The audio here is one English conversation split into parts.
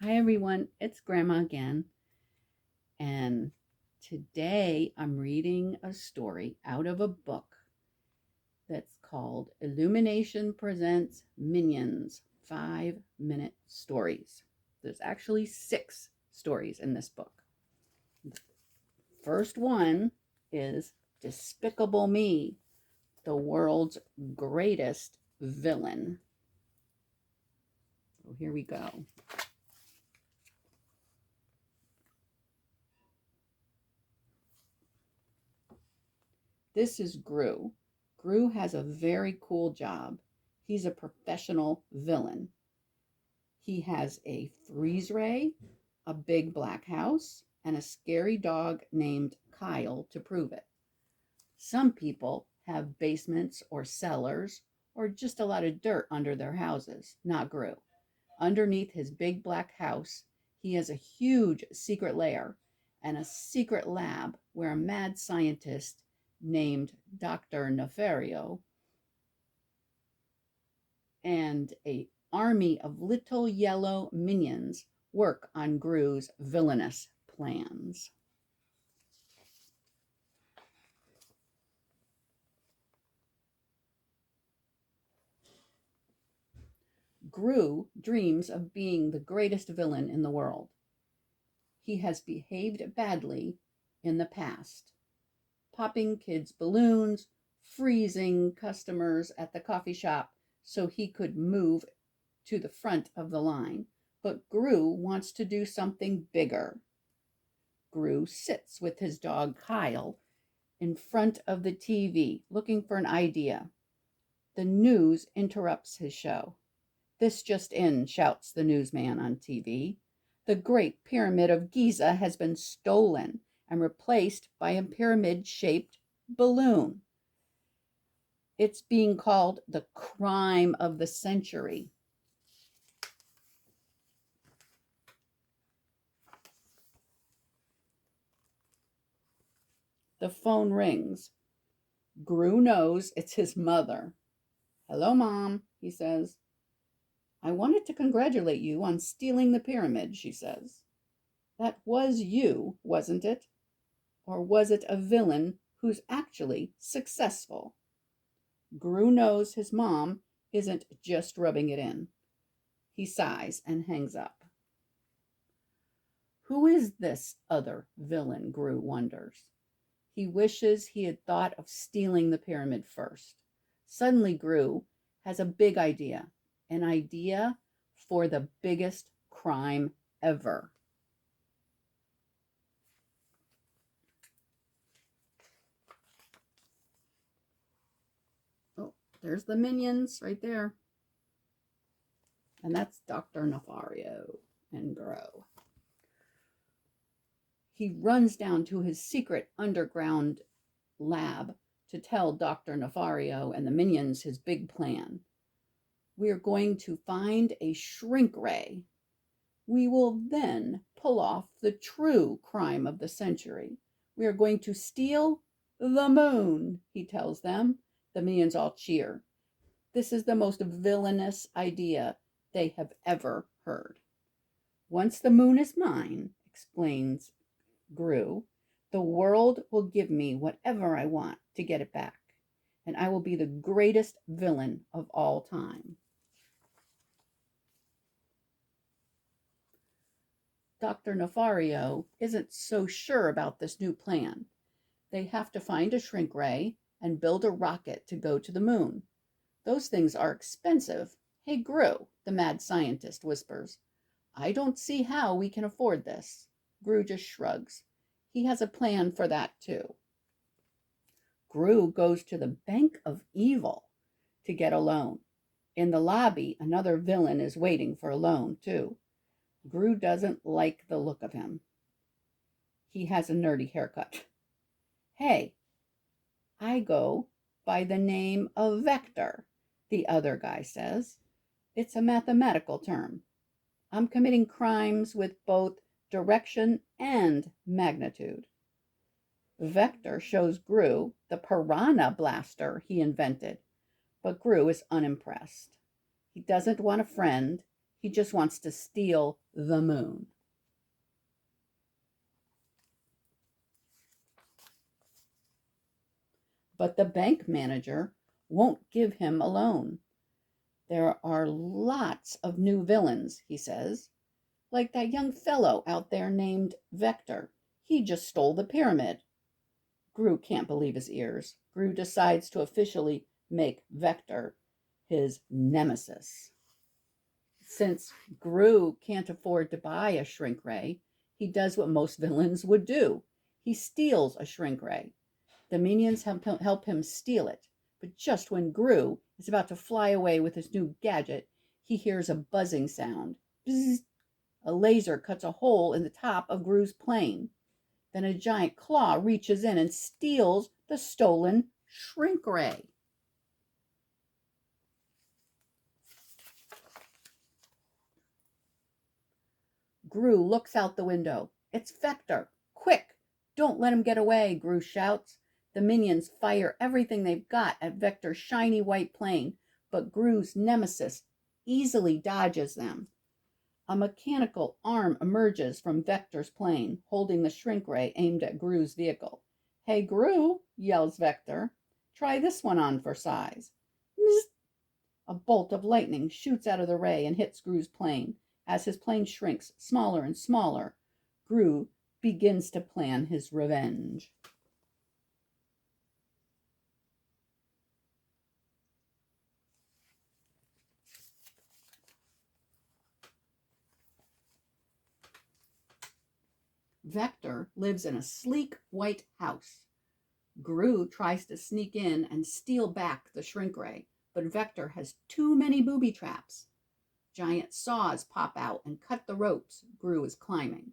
Hi everyone, it's Grandma again, and today I'm reading a story out of a book that's called Illumination Presents Minions 5-Minute Stories. There's actually 6 stories in this book. The first one is Despicable Me, the world's greatest villain. So here we go. This is Gru. Gru has a very cool job. He's a professional villain. He has a freeze ray, a big black house, and a scary dog named Kyle to prove it. Some people have basements or cellars or just a lot of dirt under their houses, not Gru. Underneath his big black house, he has a huge secret lair and a secret lab where a mad scientist named Dr. Nefario and an army of little yellow minions work on Gru's villainous plans. Gru dreams of being the greatest villain in the world. He has behaved badly in the past, popping kids' balloons, freezing customers at the coffee shop so he could move to the front of the line. But Gru wants to do something bigger. Gru sits with his dog Kyle in front of the TV looking for an idea. The news interrupts his show. "This just in," shouts the newsman on TV. "The Great Pyramid of Giza has been stolen and replaced by a pyramid-shaped balloon. It's being called the crime of the century." The phone rings. Gru knows it's his mother. "Hello, Mom," he says. "I wanted to congratulate you on stealing the pyramid," she says. "That was you, wasn't it? Or was it a villain who's actually successful?" Gru knows his mom isn't just rubbing it in. He sighs and hangs up. Who is this other villain, Gru wonders. He wishes he had thought of stealing the pyramid first. Suddenly, Gru has a big idea, an idea for the biggest crime ever. Oh, there's the minions right there. And that's Dr. Nefario and Gru. He runs down to his secret underground lab to tell Dr. Nefario and the minions his big plan. "We are going to find a shrink ray. We will then pull off the true crime of the century. We are going to steal the moon," he tells them. The minions all cheer. This is the most villainous idea they have ever heard. "Once the moon is mine," explains Gru, "the world will give me whatever I want to get it back, and I will be the greatest villain of all time." Dr. Nefario isn't so sure about this new plan. They have to find a shrink ray and build a rocket to go to the moon. Those things are expensive. "Hey, Gru," the mad scientist whispers, "I don't see how we can afford this." Gru just shrugs. He has a plan for that too. Gru goes to the Bank of Evil to get a loan. In the lobby, another villain is waiting for a loan too. Gru doesn't like the look of him. He has a nerdy haircut. "Hey, I go by the name of Vector," the other guy says. "It's a mathematical term. I'm committing crimes with both direction and magnitude." Vector shows Gru the piranha blaster he invented, but Gru is unimpressed. He doesn't want a friend. He just wants to steal the moon. But the bank manager won't give him a loan. There are lots of new villains, he says, like that young fellow out there named Vector. He just stole the pyramid. Gru can't believe his ears. Gru decides to officially make Vector his nemesis. Since Gru can't afford to buy a shrink ray, he does what most villains would do. He steals a shrink ray. The minions help him steal it, but just when Gru is about to fly away with his new gadget, he hears a buzzing sound. Bzzz. A laser cuts a hole in the top of Gru's plane. Then a giant claw reaches in and steals the stolen shrink ray. Gru looks out the window. It's Vector. Quick! Don't let him get away, Gru shouts. The minions fire everything they've got at Vector's shiny white plane, but Gru's nemesis easily dodges them. A mechanical arm emerges from Vector's plane, holding the shrink ray aimed at Gru's vehicle. Hey, Gru, yells Vector. Try this one on for size. Zzz. A bolt of lightning shoots out of the ray and hits Gru's plane. As his plane shrinks smaller and smaller, Gru begins to plan his revenge. Vector lives in a sleek white house. Gru tries to sneak in and steal back the shrink ray, but Vector has too many booby traps. Giant saws pop out and cut the ropes Gru is climbing.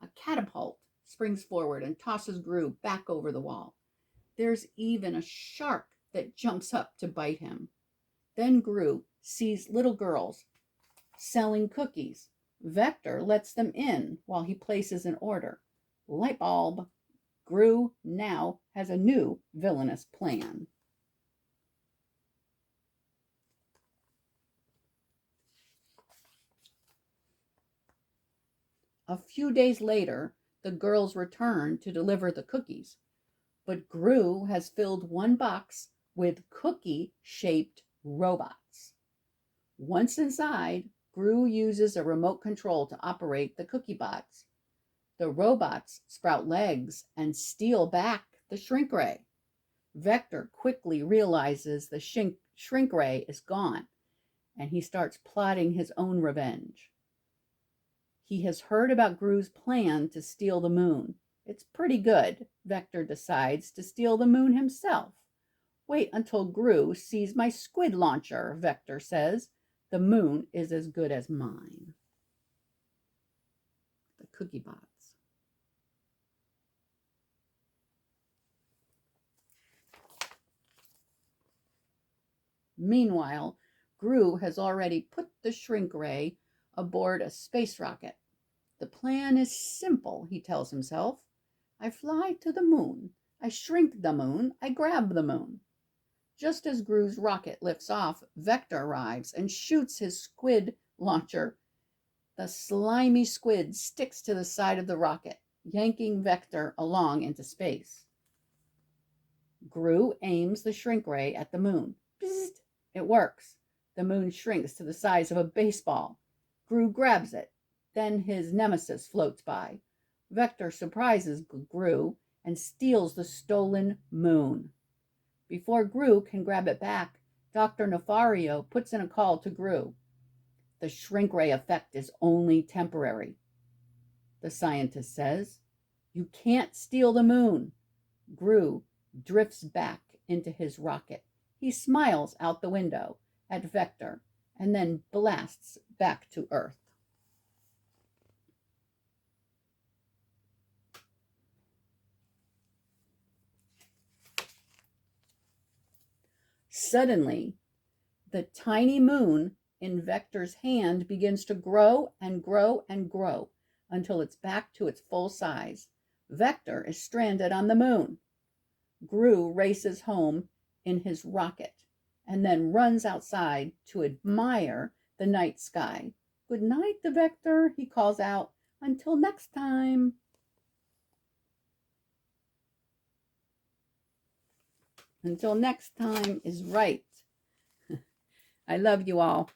A catapult springs forward and tosses Gru back over the wall. There's even a shark that jumps up to bite him. Then Gru sees little girls selling cookies. Vector lets them in while he places an order. Light bulb. Gru now has a new villainous plan. A few days later, the girls return to deliver the cookies, but Gru has filled one box with cookie-shaped robots. Once inside, Gru uses a remote control to operate the cookie bots. The robots sprout legs and steal back the shrink ray. Vector quickly realizes the shrink ray is gone, and he starts plotting his own revenge. He has heard about Gru's plan to steal the moon. It's pretty good. Vector decides to steal the moon himself. Wait until Gru sees my squid launcher, Vector says. The moon is as good as mine. The cookie bots. Meanwhile, Gru has already put the shrink ray aboard a space rocket. The plan is simple, he tells himself. I fly to the moon. I shrink the moon. I grab the moon. Just as Gru's rocket lifts off, Vector arrives and shoots his squid launcher. The slimy squid sticks to the side of the rocket, yanking Vector along into space. Gru aims the shrink ray at the moon. Bzzzt! It works. The moon shrinks to the size of a baseball. Gru grabs it. Then his nemesis floats by. Vector surprises Gru and steals the stolen moon. Before Gru can grab it back, Dr. Nefario puts in a call to Gru. The shrink ray effect is only temporary, the scientist says. You can't steal the moon. Gru drifts back into his rocket. He smiles out the window at Vector and then blasts back to Earth. Suddenly, the tiny moon in Vector's hand begins to grow and grow and grow until it's back to its full size. Vector is stranded on the moon. Gru races home in his rocket and then runs outside to admire the night sky. Good night, the Vector, he calls out. Until next time. Until next time is right. I love you all.